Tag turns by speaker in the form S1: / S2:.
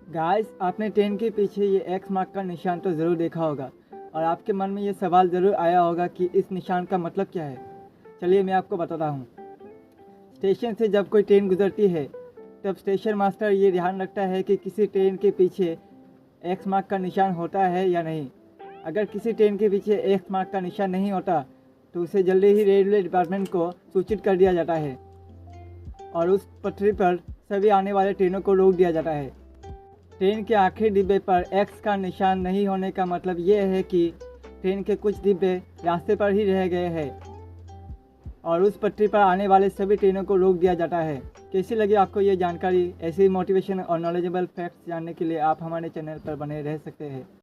S1: Guys, आपने train के पीछे ये एक्स मार्क का निशान तो ज़रूर देखा होगा और आपके मन में ये सवाल ज़रूर आया होगा कि इस निशान का मतलब क्या है। चलिए मैं आपको बताता हूँ। स्टेशन से जब कोई ट्रेन गुजरती है तब स्टेशन मास्टर ये ध्यान रखता है कि किसी ट्रेन के पीछे एक्स मार्क का निशान होता है या नहीं। अगर किसी ट्रेन के पीछे एक्स मार्क का निशान नहीं होता तो उसे जल्दी ही रेलवे डिपार्टमेंट को सूचित कर दिया जाता है और उस पटरी पर सभी आने वाले ट्रेनों को रोक दिया जाता है। ट्रेन के आखिरी डिब्बे पर एक्स का निशान नहीं होने का मतलब ये है कि ट्रेन के कुछ डिब्बे रास्ते पर ही रह गए हैं और उस पटरी पर आने वाले सभी ट्रेनों को रोक दिया जाता है। कैसी लगी आपको ये जानकारी? ऐसी मोटिवेशन और नॉलेजेबल फैक्ट्स जानने के लिए आप हमारे चैनल पर बने रह सकते हैं।